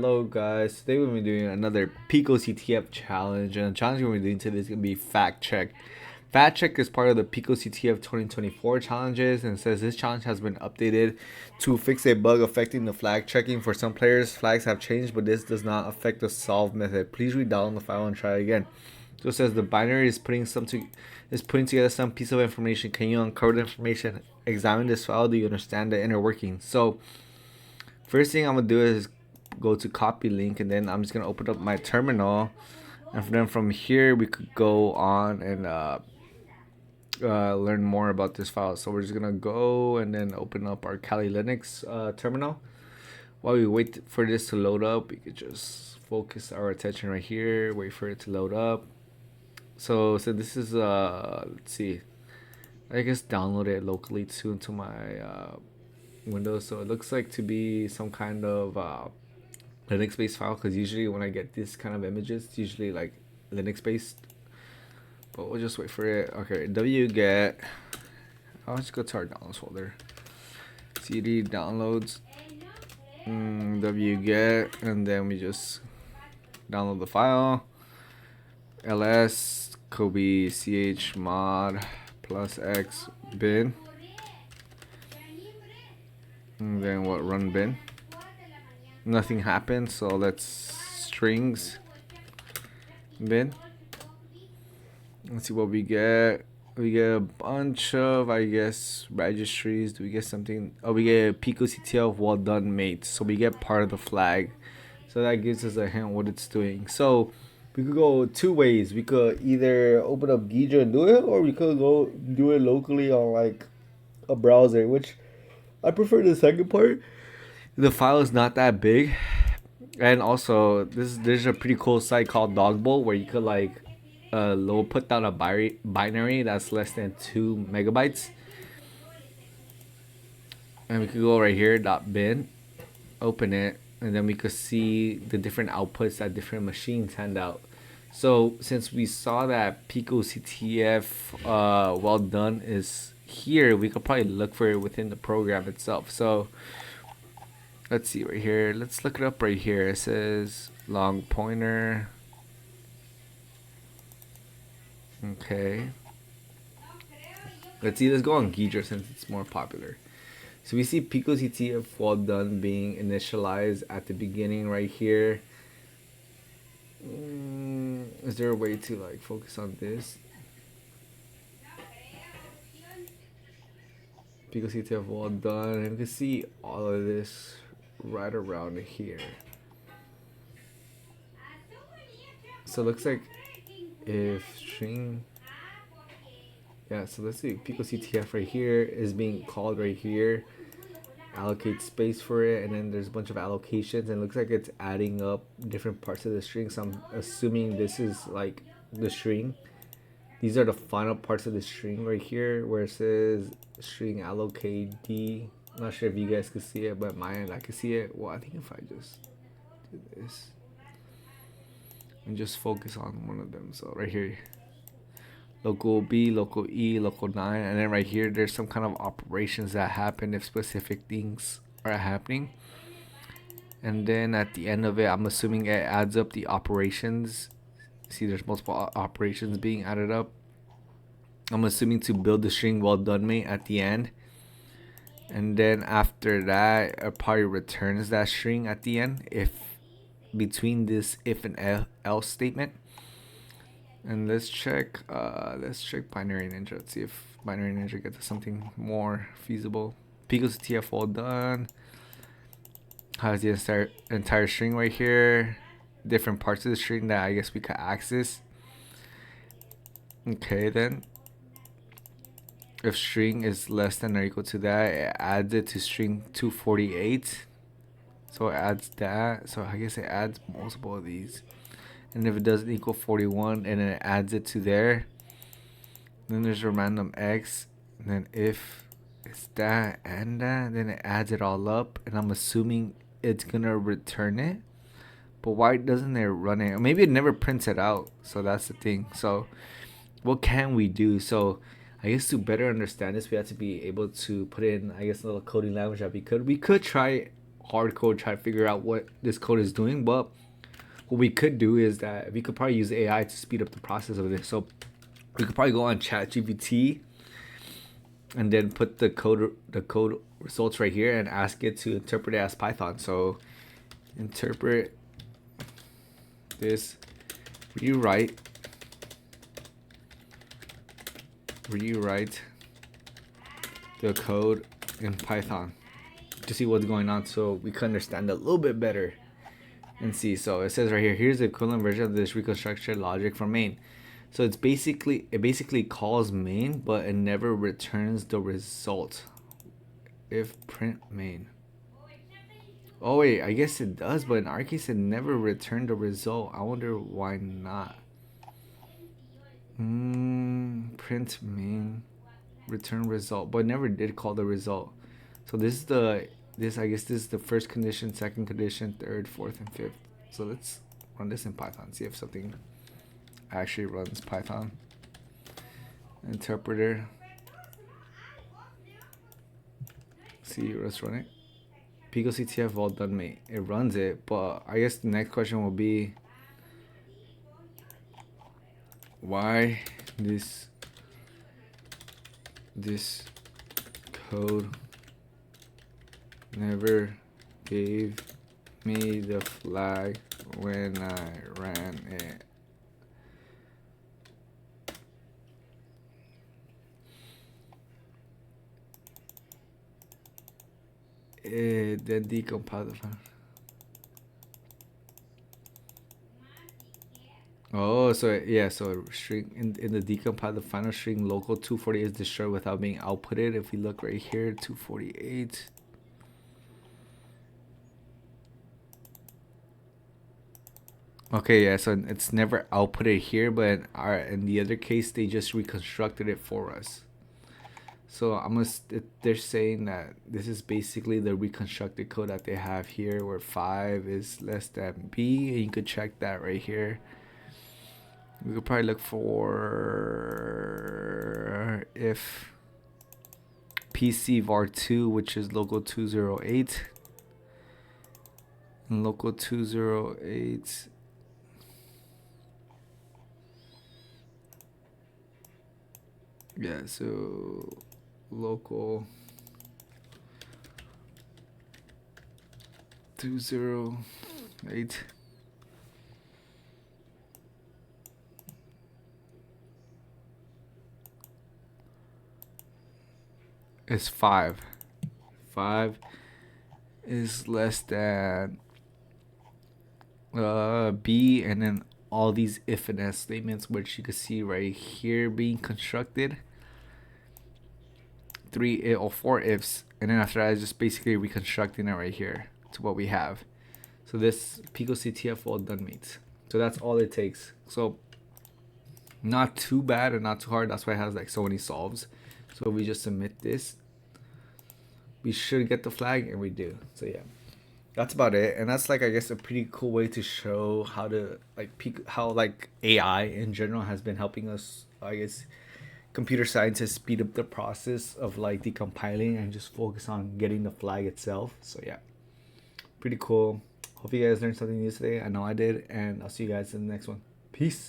Hello guys, today we're going to be doing another PicoCTF challenge, and the challenge we're going to be doing today is going to be FactCheck. FactCheck is part of the PicoCTF 2024 challenges, and says this challenge has been updated to fix a bug affecting the flag checking. For some players, flags have changed, but this does not affect the solve method. Please read down the file and try again. So it says the binary is putting together some piece of information. Can you uncover the information? Examine this file. Do you understand the inner workings? So first thing I'm gonna do is go to copy link, and then I'm just gonna open up my terminal, and then from here we could go on and learn more about this file. So we're just gonna go and then open up our Kali Linux terminal. While we wait for this to load up, we could just focus our attention right here, wait for it to load up. So this is let's see, I guess download it locally too into my Windows. So it looks like to be some kind of Linux based file, because usually when I get this kind of images, it's usually like Linux based, but we'll just wait for it. Okay, wget, I'll just go to our downloads folder, cd downloads, wget, and then we just download the file. ls kobe chmod +x bin, and then what, run bin. Nothing happened, so let's strings bin. Let's see what we get. We get a bunch of, I guess, registries. Do we get something? Oh, we get a PicoCTF well done mate. So we get part of the flag, so that gives us a hint what it's doing. So we could go two ways. We could either open up Ghidra and do it, or we could go do it locally on like a browser, which I prefer the second part. The file is not that big, and also there's a pretty cool site called Dogbowl where you could like put down a binary that's less than 2 megabytes, and we could go right here .bin, open it, and then we could see the different outputs that different machines hand out. So since we saw that PicoCTF well done is here, we could probably look for it within the program itself. So let's see right here. Let's look it up right here. It says long pointer. Okay. Let's see. Let's go on Ghidra since it's more popular. So we see PicoCTF well done being initialized at the beginning right here. Is there a way to like focus on this? PicoCTF well done, and you can see all of this right around here. So it looks like if string, yeah, so let's see, PicoCTF right here is being called right here, allocate space for it, and then there's a bunch of allocations, and it looks like it's adding up different parts of the string. So I'm assuming this is like the string. These are the final parts of the string right here, where it says string allocate D. I'm not sure if you guys can see it, but my end I can see it. Well, I think if I just do this and just focus on one of them. So right here, local B, local E, local 9, and then right here there's some kind of operations that happen if specific things are happening. And then at the end of it, I'm assuming it adds up the operations. See, there's multiple operations being added up. I'm assuming to build the string well done mate at the end, and then after that it probably returns that string at the end if between this if and else statement. And let's check Binary Ninja. Let's see if Binary Ninja gets something more feasible. PicoCTF well done has the entire string right here, different parts of the string that I guess we could access. Okay, then if string is less than or equal to that, it adds it to string 248. So it adds that. So I guess it adds multiple of these. And if it doesn't equal 41, and then it adds it to there. Then there's a random X. And then if it's that and that, then it adds it all up. And I'm assuming it's gonna return it. But why doesn't it run it? Maybe it never prints it out. So that's the thing. So what can we do? So I guess to better understand this, we have to be able to put in, I guess, a little coding language that we could try hard code try to figure out what this code is doing. But what we could do is that we could probably use AI to speed up the process of this. So we could probably go on ChatGPT and then put the code results right here and ask it to interpret it as Python. So interpret this, rewrite the code in Python to see what's going on, so we can understand a little bit better and see. So it says right here, here's the equivalent version of this reconstruction logic for main. So it basically calls main, but it never returns the result. If print main. Oh wait, I guess it does, but in our case it never returned the result. I wonder why not. Print main, return result, but it never did call the result. So I guess this is the first condition, second condition, third, fourth, and fifth. So let's run this in Python, see if something actually runs Python. Interpreter. See, let's run it. PicoCTF all done, mate. It runs it, but I guess the next question will be why this code never gave me the flag when I ran it. Then decompile the file. Oh, so yeah, so string in the decompile, the final string local 248 is destroyed without being outputted. If we look right here, 248. Okay, yeah, so it's never outputted here, but in the other case, they just reconstructed it for us. So they're saying that this is basically the reconstructed code that they have here, where 5 is less than B, and you could check that right here. We could probably look for if PC var2, which is local 208, and local 208. Yeah, so local 208 is 5. 5 is less than B, and then all these if and else statements, which you can see right here being constructed. 3 or 4 ifs, and then after that is just basically reconstructing it right here to what we have. So this PicoCTF all done, mates. So that's all it takes. So not too bad and not too hard. That's why it has like so many solves. So if we just submit this, we should get the flag, and we do. So yeah, that's about it. And that's like, I guess, a pretty cool way to show how to how AI in general has been helping us, I guess, computer scientists speed up the process of like decompiling and just focus on getting the flag itself. So yeah, pretty cool. Hope you guys learned something new today. I know I did, and I'll see you guys in the next one. Peace.